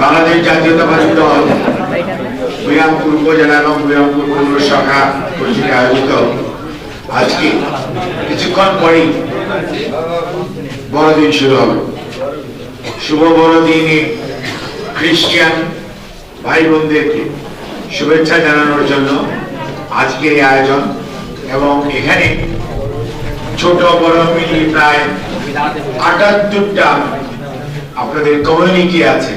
বাংলাদেশ জাতীয়তাবাদী দল বিরামপুর উপজেলা এবং বিরামপুর পৌর শাখা কর্তৃক আয়োজিত আজকে কিছুক্ষণ পরেই বড়দিন শুরু হবে। শুভ বড়দিনে খ্রিস্টান ভাই বোনদেরকে শুভেচ্ছা জানানোর জন্য আজকের এই আয়োজন। এবং এখানে ছোট বড় মিলিয়ে প্রায় ৭৮টা আপনাদের কমিউনিটি আছে,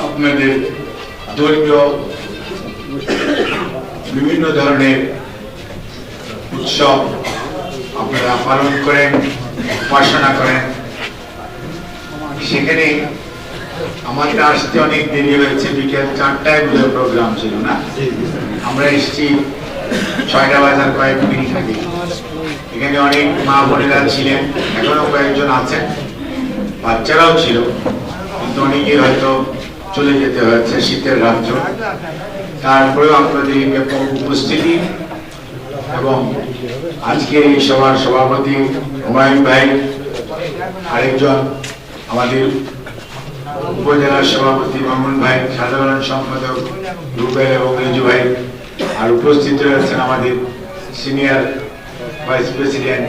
আপনাদের ধর্মীয় বিভিন্ন ধরনের উৎসব আপনারা পালন করেন, উপাসনা করেন। সেখানে আমাদের আসতে অনেক দেরি হয়েছে, বিকেল ৪টায় বোধহয় প্রোগ্রাম ছিল না, আমরা এসেছি ৬টা বাজার কয়েক মিনিট আগে। এখানে অনেক মা বোনেরা ছিলেন, এখনো কয়েকজন আছেন, বাচ্চারাও ছিল, কিন্তু অনেকে হয়তো চলে যেতে হয়েছে শীতের রাজ্য। তারপরেও আপনাদের ব্যাপক উপস্থিতি এবং আজকের এই সভার সভাপতি হুমায়ুন ভাই, আরেকজন আমাদের উপজেলার সভাপতি মামুন ভাই, সাধারণ সম্পাদক রুবেল এবং রিজু ভাই, আর উপস্থিত রয়েছেন আমাদের সিনিয়র ভাইস প্রেসিডেন্ট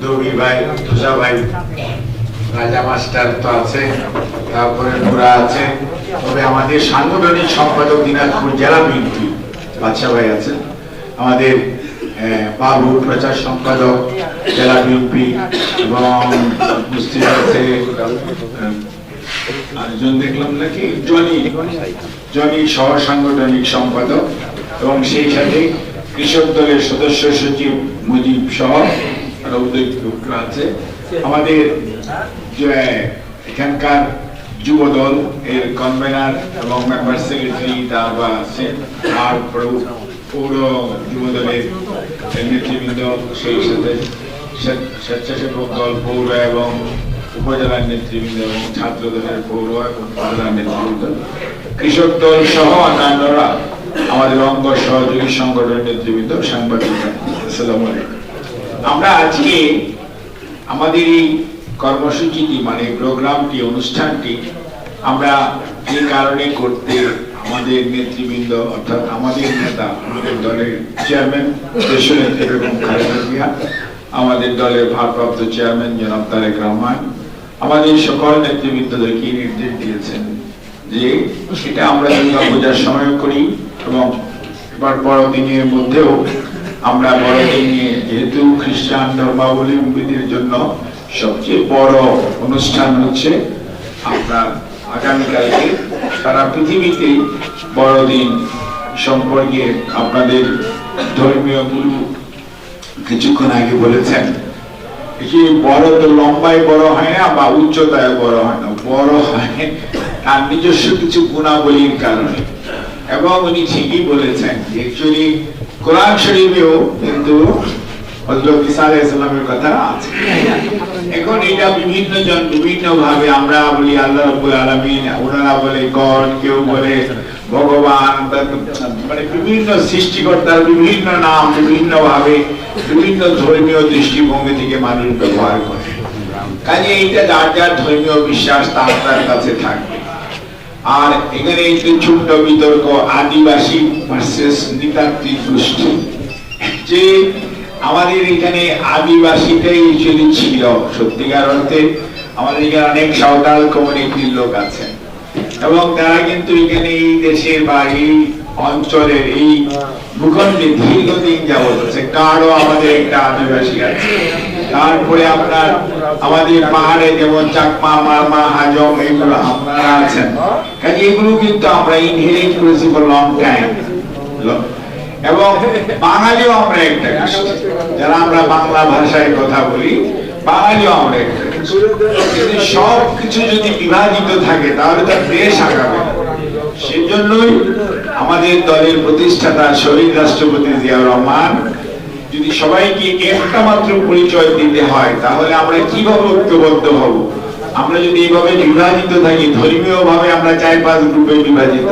দৌড়ি ভাই, তুষা ভাই, রাজা মাস্টার তো আছে, তারপরে নুরা আছে। তবে আমাদের সাংগঠনিক সম্পাদক দিনাজপুর জেলা বিএনপি বাদশা ভাই আছেন, আমাদের বাবু প্রচার সম্পাদক জেলা বিএনপি, এবং উপস্থিত আছে আরেকজন দেখলাম নাকি জনি সহ সাংগঠনিক সম্পাদক, এবং সেই সাথে কৃষক দলের সদস্য সচিব মুজিব সহ আরো আছে। আমাদের এখানকার যুব দল এর কনভেনার এবং মেম্বার সেক্রেটারি তারপর আছে, আর পৌর যুব দলের নেতৃবৃন্দ, সেই সাথে স্বেচ্ছাসেবক দল পৌর এবং উপজেলার নেতৃবৃন্দ এবং ছাত্র দলের পৌর এবং উপজেলার নেতৃবৃন্দ, কৃষক দল সহ অন্যান্যরা, আমাদের অঙ্গ সহযোগী সংগঠনের নেতৃবৃন্দ, সাংবাদিকরা, আসসালামু আলাইকুম। আমরা আজকে আমাদের এই কর্মসূচিটি মানে প্রোগ্রামটি, অনুষ্ঠানটি আমরা যে কারণে করতে, আমাদের নেতৃবৃন্দ অর্থাৎ আমাদের নেতা, আমাদের দলের চেয়ারম্যান দেশনেত্রী বেগম খালেদা জিয়া, আমাদের দলের ভারপ্রাপ্ত চেয়ারম্যান জনাব তারেক রহমান, আমাদের সকল নেতৃবৃন্দদেরকে নির্দেশ দিয়েছেন যে সেটা আমরা দুর্গাপূজার সময় করি, এবং এবার বড়দিনের মধ্যেও আমরা বড়দিনে, যেহেতু খ্রিস্টান ধর্মাবলম্বীদের জন্য সবচেয়ে বড় অনুষ্ঠান হচ্ছে আপনার আগামীকালকে সারা পৃথিবীতে বড়দিন সম্পর্কে আপনাদের ধর্মীয় গুরু কিছুক্ষণ আগে বলেছেন, বড় তো লম্বায় বড় হয় না বা উচ্চতায় বড় হয় না, বড় হয় তার নিজস্ব কিছু গুণাবলীর কারণে। এবং উনি ঠিকই বলেছেন, অ্যাকচুয়ালি কোরআন শরীফেও কিন্তু হযরত ঈসা আলাইহিস সালামের কথা আছে। এখন এটা বিভিন্ন জন বিভিন্ন ভাবে, আমরা বলি আল্লাহ রাব্বুল আলামিন, ওনারা বলে গড, কেউ বলে ভগবান, মানে বিভিন্ন সৃষ্টিকর্তার বিভিন্ন নাম বিভিন্ন ভাবে বিভিন্ন ধর্মীয় দৃষ্টিভঙ্গি থেকে মানুষ ব্যবহার করে। কাজে এইটা যার যার ধর্মীয় বিশ্বাস তার তার কাছে থাকবে। আর এখানে একটু ছোট্ট বিতর্ক, আদিবাসী ভার্সেস নৃতাত্ত্বিক গোষ্ঠী, যে আমাদের এখানে আদিবাসীটাই অ্যাকচুয়ালি ছিল সত্যিকার অর্থে। আমাদের এখানে অনেক সাঁওতাল কমিউনিটির লোক আছে, এবং তারা কিন্তু এখানে এই দেশের বা এই অঞ্চলের এই ভূখণ্ডে দীর্ঘদিন যাবত আছে। কারো আমাদের একটা আদিবাসী আছে, তারপরে আপনার আমাদের পাহাড়ে যেমন চাকমা, মারমা, হাজং, এগুলো আপনারা আছেন। কাজে এগুলো কিন্তু আমরা ইনহেরিট করেছি ফর লং টাইম। এবং বাঙালিও আমরা একটা, যারা আমরা বাংলা ভাষায় কথা বলি, বাঙালিও আমরা একটা। যদি সব কিছু যদি বিভাজিত থাকে তাহলে তার দেশ আগাবে। সেজন্যই আমাদের দলের প্রতিষ্ঠাতা শহীদ রাষ্ট্রপতি জিয়াউর রহমান, যদি সবাইকে একটা মাত্র পরিচয় দিতে হয় তাহলে আমরা কিভাবে ঐক্যবদ্ধ হব? আমরা যদি এইভাবে বিভাজিত থাকি, ধর্মীয় ভাবে আমরা ৪-৫ গ্রুপে বিভাজিত,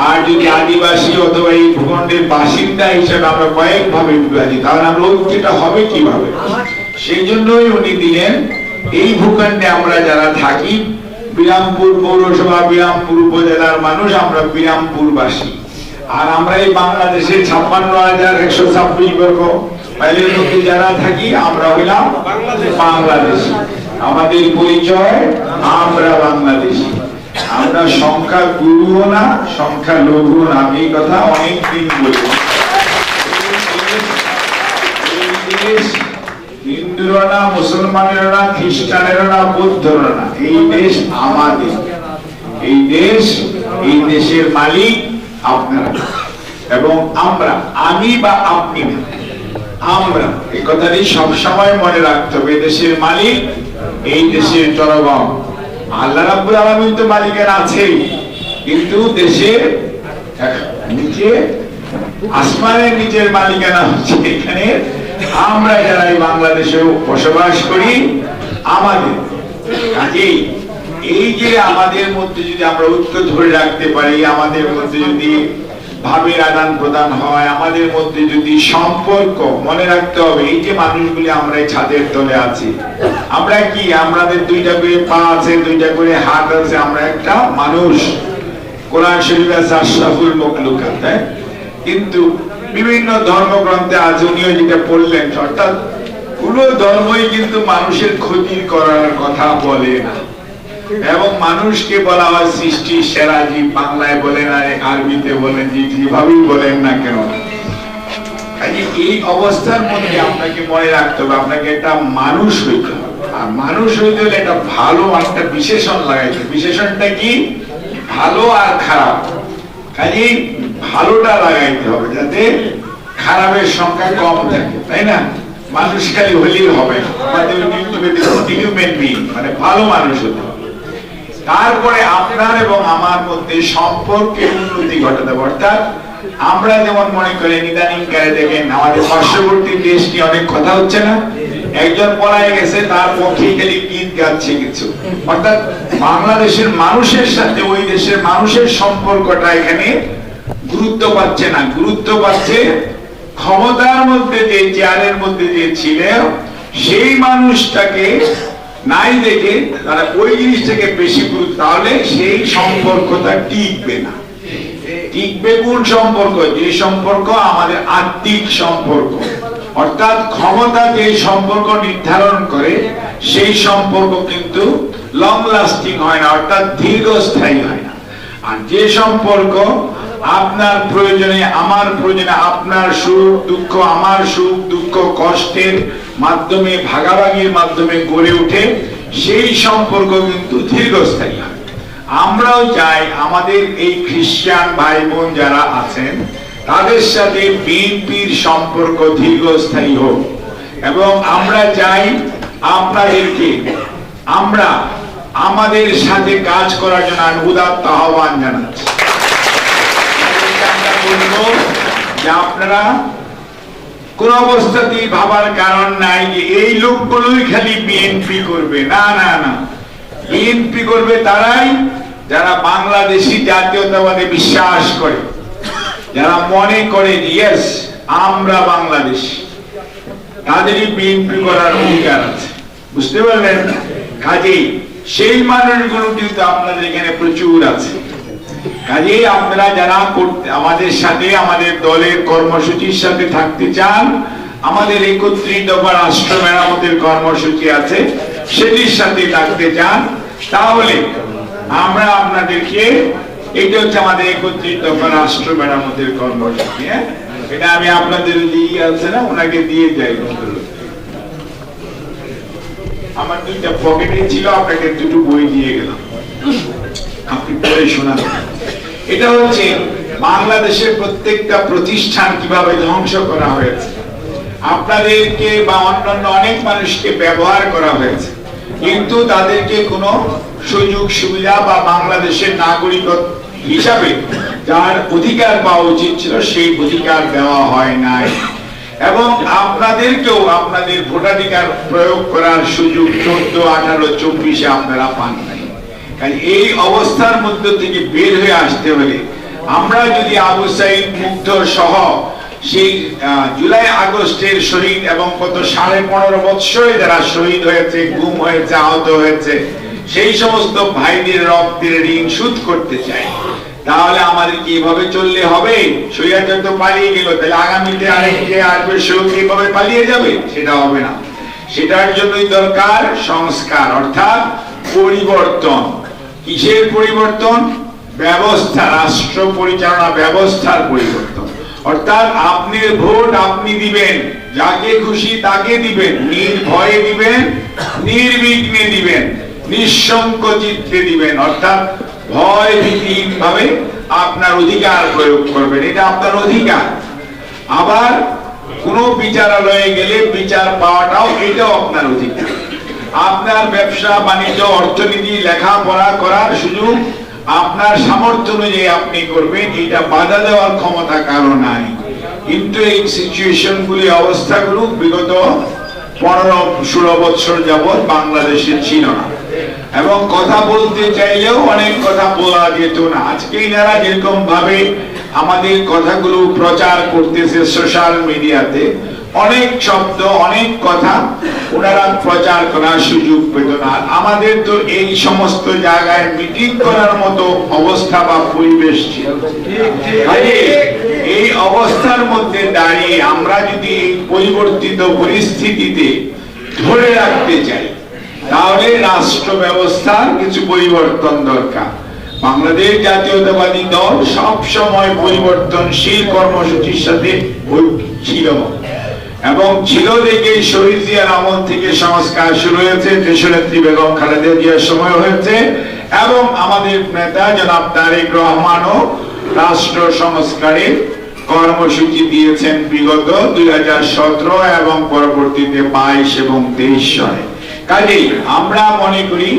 আর যদি আদিবাসী অথবা এই ভূখণ্ডের বাসিন্দা হিসেবে আমরা কয়েক ভাবে বিভাজিত, তাহলে আমরা ঐক্যটা হবে কিভাবে? সেই জন্যই উনি দিলেন এই ভূখণ্ডে আমরা যারা থাকি, বিরামপুর পৌরসভা, বিরামপুর উপজেলার মানুষ, আমরা বিরামপুরবাসী। আর আমরা এই বাংলাদেশের 56,126 বর্গ মাইলের মধ্যে যারা থাকি, আমরা হইলাম বাংলাদেশী। আমাদের পরিচয়, আমরা বাংলাদেশী। আমরা সংখ্যা গুরুও না, সংখ্যা লঘু না। আমি এই কথা অনেকদিন বলি। হিন্দুরা না, মুসলমানেরা না, খ্রিস্টানেরা না, বৌদ্ধরা না, এই দেশ আমাদের। এই দেশ, এই দেশের মালিক আপনারা এবং আমরা। আমি বা আপনি না, আমরা। এই কথাটি সবসময় মনে রাখতে হবে। দেশের মালিক, এই দেশের জনগণ। আল্লাহ রাব্বুল আলামিন তো মালিকের আছেই, কিন্তু দেশের নিচে, আসমানের নিচের মালিকানা হচ্ছে এখানে আমরা যারা এই বাংলাদেশে বসবাস করি, আমাদের। কাজেই এই যে আমাদের মধ্যে যদি আমরা ঐক্য ধরে রাখতে পারি, আমাদের মধ্যে যদি ভাবের আদান প্রদান হয়, আমাদের মধ্যে যদি সম্পর্ক, মনে রাখতে হবে এই যে মানুষগুলি আমরা এই ছাদের তলে আছি, আমরা কি, আমাদের দুইটা করে পা আছে, দুইটা করে হাত আছে, আমরা একটা মানুষ। কোরআন শরীফে আছে আশরাফুল মাখলুকাত, হ্যাঁ? কিন্তু বিভিন্ন ধর্মগ্রন্থে আজ উনিও যেটা পড়লেন, অর্থাৎ কোন ধর্মই কিন্তু মানুষের ক্ষতি করার কথা বলে না। এবং মানুষকে বলা হয় সৃষ্টির সেরা জীব। বাংলায় বলেন আর আরবিতে বলেন, যেভাবেই বলেন না কেন। এই অবস্থার মধ্যে আপনাকে মনে রাখতে হবে, আপনাকে একটা মানুষ হইতে হবে। আর মানুষ হইতে হলে একটা ভালো একটা বিশেষণ লাগাইতে। বিশেষণটা কি? ভালো আর খারাপ। কাজেই ভালোটা লাগাইতে হবে, যাতে খারাপের সংখ্যা কম থাকে, তাই না? মানুষ খালি হলেই হবে না, আমাদের হিউম্যান বিং, মানে ভালো মানুষ হতে হবে। তারপরে আপনার এবং আমার মধ্যে সম্পর্কের উন্নতি ঘটাতে হবে। অর্থাৎ আমরা যেমন মনে করেন ইদানিং কালে দেখেন আমাদের পার্শ্ববর্তী দেশ নিয়ে অনেক কথা হচ্ছে না, একজন পলায় গেছে, তার পক্ষে খালি গীত গাচ্ছে কিছু। অর্থাৎ বাংলাদেশের মানুষের সাথে ওই দেশের মানুষের সম্পর্কটা এখানে গুরুত্ব পাচ্ছে না। গুরুত্ব পাচ্ছে ক্ষমতার মধ্যে যে, চেয়ারের মধ্যে যে ছিলেন সেই মানুষটাকে নাই দেখে তারা ওই জিনিসটাকে বেশি গুরুত্ব, তাহলে সেই সম্পর্কটা টিকবে না। টিকবে কোন সম্পর্ক? যে সম্পর্ক আমাদের আত্মিক সম্পর্ক। অর্থাৎ ক্ষমতা যে সম্পর্ক নির্ধারণ করে, সেই সম্পর্ক কিন্তু লং লাস্টিং হয় না, অর্থাৎ দীর্ঘস্থায়ী হয় না। আর যে সম্পর্ক আপনার প্রয়োজনে আমার প্রয়োজনে, আপনার সুখ দুঃখ আমার সুখ দুঃখ কষ্টের মাধ্যমে, ভাগাভাগির মাধ্যমে গড়ে ওঠে, সেই সম্পর্ক কিন্তু দীর্ঘস্থায়ী হয়। আমরাও চাই আমাদের এই খ্রিস্টান ভাই বোন যারা আছেন তাদের সাথে বিএনপির সম্পর্ক দীর্ঘস্থায়ী হোক, এবং আমরা চাই আপনাদেরকে আমরা আমাদের সাথে কাজ করার জন্য উদাত্ত আহ্বান জানাচ্ছি। আপনারা কোন অবস্থাতেই ভাবার কারণ নাই যে এই লোকগুলোই খালি বিএনপি করবে। না না না, বিএনপি করবে তারাই যারা বাংলাদেশি জাতীয়তাবাদে বিশ্বাস করে, যারা মনে করে ইয়েস আমরা বাংলাদেশি, তাদেরই বিএনপি করার অধিকার আছে। বুঝতে পারলেন? কাজেই সেই মানুষগুলো কিন্তু আপনাদের এখানে প্রচুর আছে। কাজেই আপনারা যারা আমাদের সাথে, আমাদের দলের কর্মসূচির সাথে থাকতে চান, আমাদের 31 দফা রাষ্ট্র মেরামতের কর্মসূচি আছে, সেটির সাথে থাকতে চান, তাহলে আমরা আপনাদেরকে, এটা হচ্ছে আমাদের 31 দফা রাষ্ট্র মেরামতের কর্মসূচি। এটা আমি আপনাদের দিয়ে আছে না, ওনাকে দিয়ে যাই। আমার দুইটা পকেটে ছিল, আপনাকে দুটো বই দিয়ে গেলাম, আপনি পড়ে শোনাবেন। এটা হচ্ছে বাংলাদেশের প্রত্যেকটা প্রতিষ্ঠান কিভাবে ধ্বংস করা হয়েছে, আপনাদেরকে বা অন্যান্য অনেক মানুষকে ব্যবহার করা হয়েছে, কিন্তু তাদেরকে কোনো সুযোগ সুবিধা বা বাংলাদেশের নাগরিক হিসাবে যার অধিকার পাওয়া উচিত ছিল সেই অধিকার দেওয়া হয় নাই। এবং আপনাদেরকেও আপনাদের ভোটাধিকার প্রয়োগ করার সুযোগ 14, 18, 24-এ আপনারা পান নাই। এই অবস্থার মধ্যে থেকে বের হয়ে আসতে হলে আমরা যদি আবু সাইদ মুগ্ধ সহ সেই জুলাই আগস্টের শহীদ এবং কত 15.5 বছরে যারা শহীদ হয়েছে, গুম হয়েছে, আহত হয়েছে, সেই সমস্ত ভাইদের রক্তের ঋণ শোধ করতে চাই। তাহলে আমাদের কিভাবে চললে হবে? স্বৈরাচার তো পালিয়ে গেল, তাহলে আগামীতে আরেককে আসবে, সেও কিভাবে পালিয়ে যাবে? সেটা হবে না। সেটার জন্যই দরকার সংস্কার, অর্থাৎ পরিবর্তন। কিসের পরিবর্তন? ব্যবস্থা, রাষ্ট্র পরিচালনা ব্যবস্থার পরিবর্তন। অর্থাৎ আপনি ভোট আপনি দিবেন, যাকে খুশি তাকে দিবেন, নির্ভয়ে দিবেন, নির্বিঘ্নে দিবেন, নিঃসংকোচিতে দিবেন। অর্থাৎ ভয় ভীতিহীন ভাবে আপনার অধিকার প্রয়োগ করবেন, এটা আপনার অধিকার। আবার কোন বিচারালয়ে গেলে বিচার পাওয়াটাও এটাও আপনার অধিকার। আপনার ব্যবসা বাণিজ্য অর্থনীতি লেখাপড়া করার সুযোগ আপনার সামর্থ্য অনুযায়ী আপনি করবেন, এটা বাধা দেওয়ার ক্ষমতা কারো নাই। কিন্তু এই সিচুয়েশন গুলি, অবস্থাগুলো বিগত 15-16 বছর যাবৎ বাংলাদেশে ছিল না, এবং কথা বলতে চাইলেও অনেক কথা বলা যেত না। আজকে এনারা যেরকম ভাবে আমাদের কথাগুলো প্রচার করতেছে সোশ্যাল মিডিয়াতে, অনেক শব্দ, অনেক কথা ওনারা প্রচার করার সুযোগ পেত না। আমাদের তো এই সমস্ত জায়গায় মিটিং করার মতো অবস্থা বা পরিবেশ ছিল। এই অবস্থার মধ্যে দাঁড়িয়ে আমরা যদি পরিবর্তিত পরিস্থিতিতে ধরে রাখতে চাই, তাহলে রাষ্ট্র ব্যবস্থার কিছু পরিবর্তন দরকার। বাংলাদেশ জাতীয়তাবাদী দল সব সময় পরিবর্তনশীল কর্মসূচির সাথে ছিল, এবং ছিল দেখে শহীদ জিয়ার আমল থেকে সংস্কার শুরু হয়েছে, দেশনেত্রী বেগম খালেদা জিয়ার সময় হয়েছে, এবং আমাদের নেতা জনাব তারেক রহমানও রাষ্ট্র সংস্কারের কর্মসূচি দিয়েছেন বিগত 2017 এবং পরবর্তীতে 22 এবং 23 সালে। কাজেই আমরা মনে করি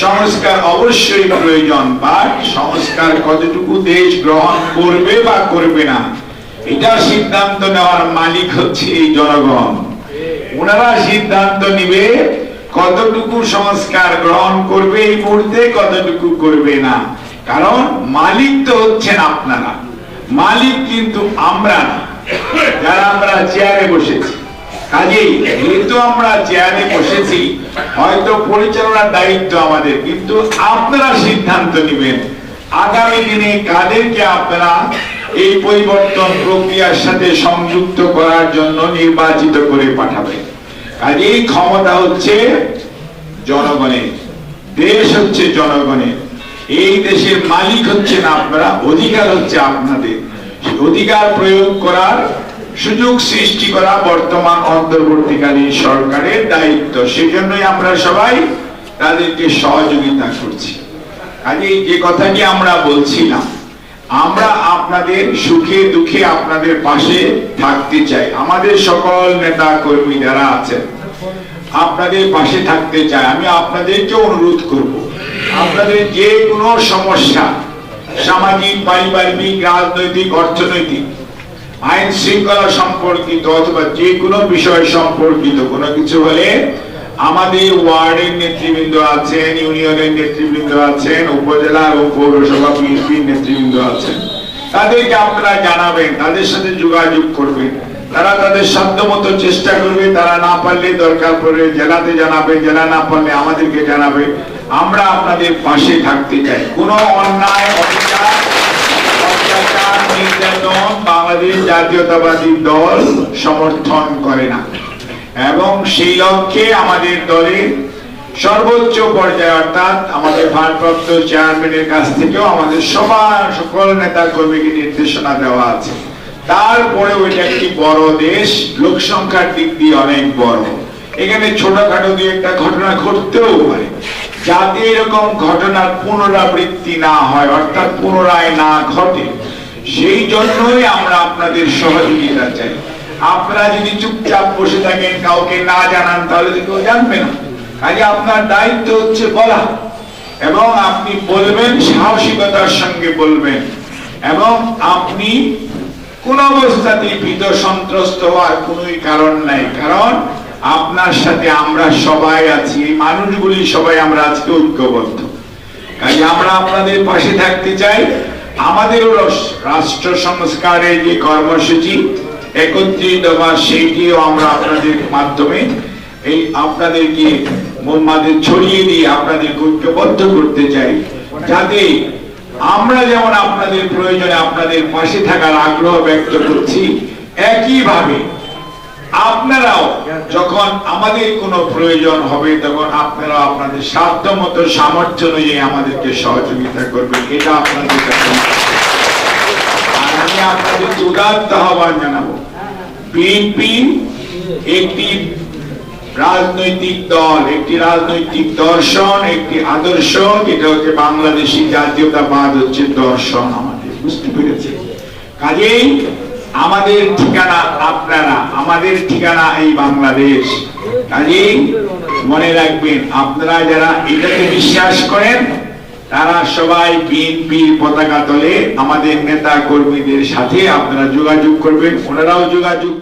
সংস্কার অবশ্যই প্রয়োজন, বা সংস্কার কতটুকু দেশ গ্রহণ করবে বা করবে না, এটা সিদ্ধান্ত নেওয়ার মালিক হচ্ছে এই জনগণ। ওনারা সিদ্ধান্ত নিবে কতটুকু সংস্কার গ্রহণ করবে এই মুহূর্তে, কতটুকু করবে না। কারণ মালিক তো হচ্ছেন আপনারা, মালিক কিন্তু আমরা না, যারা আমরা চেয়ারে বসেছি। কাজেই যেহেতু আমরা চেয়ারে বসেছি, হয়তো পরিচালনার দায়িত্ব আমাদের, কিন্তু আপনারা সিদ্ধান্ত নেবেন আগামী দিনে কাদেরকে আপনারা এই পরিবর্তন প্রক্রিয়ার সাথে সংযুক্ত করার জন্য নির্বাচিত করে পাঠাবেন। কাজেই ক্ষমতা হচ্ছে জনগণের, দেশ হচ্ছে জনগণের, এই দেশের মালিক হচ্ছেন আপনারা, অধিকার হচ্ছে আপনাদের। অধিকার প্রয়োগ করার সুযোগ সৃষ্টি করা বর্তমান অন্তর্বর্তীকালীন সরকারের দায়িত্ব। সেজন্যই আমরা সবাই তাদেরকে সহযোগিতা করছি। কাজেই যে কথাটি আমরা বলছিলাম, আমরা আপনাদের সুখে দুঃখে আপনাদের পাশে থাকতে চাই। আমাদের সকল নেতা কর্মী যারা আছেন আপনাদের পাশে থাকতে চাই। আমি আপনাদেরকে অনুরোধ করব, আপনাদের যে কোনো সমস্যা, সামাজিক, পারিবারিক, রাজনৈতিক, অর্থনৈতিক, আইন শৃঙ্খলা সম্পর্কিত অথবা যে কোনো বিষয় সম্পর্কিত কোনো কিছু হলে আমাদের ওয়ার্ডের নেতৃবৃন্দ আছেন, ইউনিয়নের নেতৃবৃন্দ আছেন, উপজেলা ও পৌরসভা বিএনপির নেতৃবৃন্দ আছেন, তাদেরকে আপনারা জানাবেন, তাদের সাথে যোগাযোগ করবেন। তারা তাদের সাধ্যমতো চেষ্টা করবে, তারা না পারলে দরকার পড়লে জেলাতে জানাবে, জেলা না পারলে আমাদেরকে জানাবে। আমরা আপনাদের পাশে থাকতে চাই। কোনো অন্যায়, অত্যাচার, নির্যাতন বাংলাদেশ জাতীয়তাবাদী দল সমর্থন করে না, এবং সেই লক্ষ্যে আমাদের দলের সর্বোচ্চ পর্যায়ে, অর্থাৎ আমাদের ভারপ্রাপ্ত চেয়ারম্যানের কাছ থেকেও আমাদের সকল নেতা কর্মীকে নির্দেশনা দেওয়া আছে। তারপরেও এটা একটি বড় দেশ, লোক সংখ্যার দিক দিয়ে অনেক বড়, এখানে ছোটখাটো দুই একটা ঘটনা ঘটতেও পারে। যাতে এরকম ঘটনার পুনরাবৃত্তি না হয়, অর্থাৎ পুনরায় না ঘটে, সেই জন্যই আমরা আপনাদের সহযোগিতা চাই। আপনারা যদি চুপচাপ বসে থাকেন, কাউকে না জানান, তাহলে তো কেউ জানবে না। কাজে আপনার দায়িত্ব হচ্ছে বলা, এবং আপনি বলবেন, সাহসিকতার সঙ্গে বলবেন, এবং আপনি কোন অবস্থাতেই ভীত সন্ত্রস্ত হওয়ার কোনোই কারণ নাই। কারণ আপনার সাথে আমরা সবাই আছি, এই মানুষগুলি সবাই আমরা আজকে ঐক্যবদ্ধ। কাজে আমরা আপনাদের পাশে থাকতে চাই। আমাদেরও রাষ্ট্র সংস্কারের যে কর্মসূচি, 31 দফা সেইটিও আমরা আপনাদের মাধ্যমে এই আপনাদেরকে মোহাম্মদের ছড়িয়ে দিয়ে আপনাদেরকে ঐক্যবদ্ধ করতে চাই, যাতে আমরা যেমন আপনাদের প্রয়োজনে আপনাদের পাশে থাকার আগ্রহ ব্যক্ত করছি, একইভাবে আপনারাও যখন আমাদের কোনো প্রয়োজন হবে তখন আপনারা আপনাদের সাধ্যমতো সামর্থ্য অনুযায়ী আমাদেরকে সহযোগিতা করবেন। এটা আপনাদের কাছে আর আমি আপনাদেরকে উদাত্ত আহ্বান জানাবো, বিএনপি একটি রাজনৈতিক দল, একটি রাজনৈতিক দর্শন, একটি আদর্শ, যেটা হচ্ছে বাংলাদেশি জাতীয়তাবাদ হচ্ছে দর্শন আমাদের, বুঝতে পেরেছে? কাজেই আমাদের ঠিকানা আপনারা, আমাদের ঠিকানা এই বাংলাদেশ। কাজেই মনে রাখবেন, আপনারা যারা এটাকে বিশ্বাস করেন তারা সবাই বিএনপির পতাকা তলে আমাদের নেতা কর্মীদের সাথে আপনারা যোগাযোগ করবেন, ওনারাও যোগাযোগ